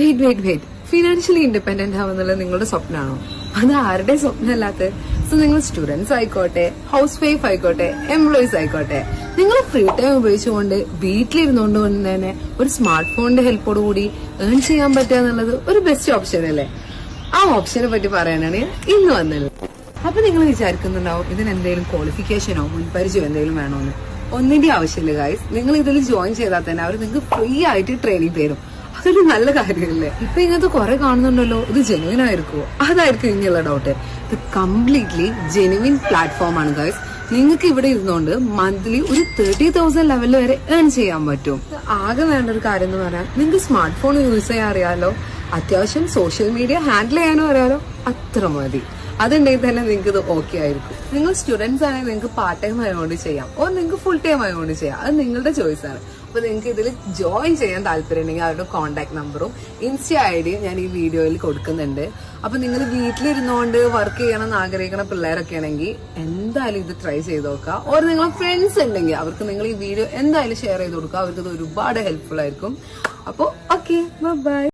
Wait financially independent ആവുന്നുള്ളത് നിങ്ങളുടെ സ്വപ്നമാണോ? അത് ആരുടെ സ്വപ്നമല്ലാത്ത? സോ നിങ്ങൾ സ്റ്റുഡൻസ് ആയിക്കോട്ടെ, ഹൗസ് വൈഫ് ആയിക്കോട്ടെ, എംപ്ലോയീസ് ആയിക്കോട്ടെ, നിങ്ങൾ ഫ്രീ ടൈം ഉപയോഗിച്ചുകൊണ്ട് വീട്ടിലിരുന്നുകൊണ്ട് തന്നെ ഒരു സ്മാർട്ട് ഫോണിന്റെ ഹെൽപ്പോട് കൂടി ഏൺ ചെയ്യാൻ പറ്റുക എന്നുള്ളത് ഒരു ബെസ്റ്റ് ഓപ്ഷൻ അല്ലേ? ആ ഓപ്ഷനെ പറ്റി പറയാനാണ് ഞാൻ ഇന്ന് വന്നത്. അപ്പൊ നിങ്ങൾ വിചാരിക്കുന്നുണ്ടാവും ഇതിന് എന്തെങ്കിലും ക്വാളിഫിക്കേഷനോ മുൻപരിചയോ എന്തെങ്കിലും വേണോന്ന്. ഒന്നിന്റെ ആവശ്യമില്ല ഗൈസ്. നിങ്ങൾ ഇതിൽ ജോയിൻ ചെയ്താൽ തന്നെ അവർ നിങ്ങൾക്ക് ഫ്രീ ആയിട്ട് ട്രെയിനിങ് തരും. അതൊരു നല്ല കാര്യമല്ലേ? ഇപ്പൊ ഇങ്ങനത്തെ കുറെ കാണുന്നുണ്ടല്ലോ, ഇത് ജെനുവിൻ ആയിരിക്കുമോ? അതായിരിക്കും ഇങ്ങനെയുള്ള ഡൗട്ട്. ഇത് കംപ്ലീറ്റ്ലി ജെനുവിൻ പ്ലാറ്റ്ഫോം ആണ് ഗൈസ്. നിങ്ങൾക്ക് ഇവിടെ ഇരുന്നുകൊണ്ട് മന്ത്ലി ഒരു 30,000 ലെവലിൽ വരെ ഏൺ ചെയ്യാൻ പറ്റും. ആകെ വേണ്ട ഒരു കാര്യം എന്ന് പറയാൻ, നിങ്ങൾക്ക് സ്മാർട്ട് ഫോൺ യൂസ് ചെയ്യാൻ അറിയാലോ, അത്യാവശ്യം സോഷ്യൽ മീഡിയ ഹാൻഡിൽ ചെയ്യാനും അറിയാലോ, അത്ര മതി. അതുണ്ടെങ്കിൽ തന്നെ നിങ്ങൾക്ക് ഇത് ഓക്കെ ആയിരിക്കും. നിങ്ങൾ സ്റ്റുഡൻസ് ആണെങ്കിൽ നിങ്ങൾക്ക് പാർട്ട് ടൈം ആയതുകൊണ്ട് ചെയ്യാം, ഓർ നിങ്ങൾക്ക് ഫുൾ ടൈം ആയതുകൊണ്ട് ചെയ്യാം. അത് നിങ്ങളുടെ ചോയ്സ് ആണ്. അപ്പൊ നിങ്ങൾക്ക് ഇതിൽ ജോയിൻ ചെയ്യാൻ താല്പര്യം ഉണ്ടെങ്കിൽ അവരുടെ കോൺടാക്ട് നമ്പറും ഇൻസ്റ്റ ഐഡിയും ഞാൻ ഈ വീഡിയോയിൽ കൊടുക്കുന്നുണ്ട്. അപ്പൊ നിങ്ങൾ വീട്ടിലിരുന്നുകൊണ്ട് വർക്ക് ചെയ്യണമെന്ന് ആഗ്രഹിക്കുന്ന പിള്ളേരൊക്കെ ആണെങ്കിൽ എന്തായാലും ഇത് ട്രൈ ചെയ്ത് നോക്കുക. ഓർ നിങ്ങളെ ഫ്രണ്ട്സ് ഉണ്ടെങ്കിൽ അവർക്ക് നിങ്ങൾ ഈ വീഡിയോ എന്തായാലും ഷെയർ ചെയ്ത് കൊടുക്കുക. അവർക്ക് ഇത് ഒരുപാട് ഹെൽപ്ഫുൾ ആയിരിക്കും. അപ്പൊ ഓക്കെ, ബൈ.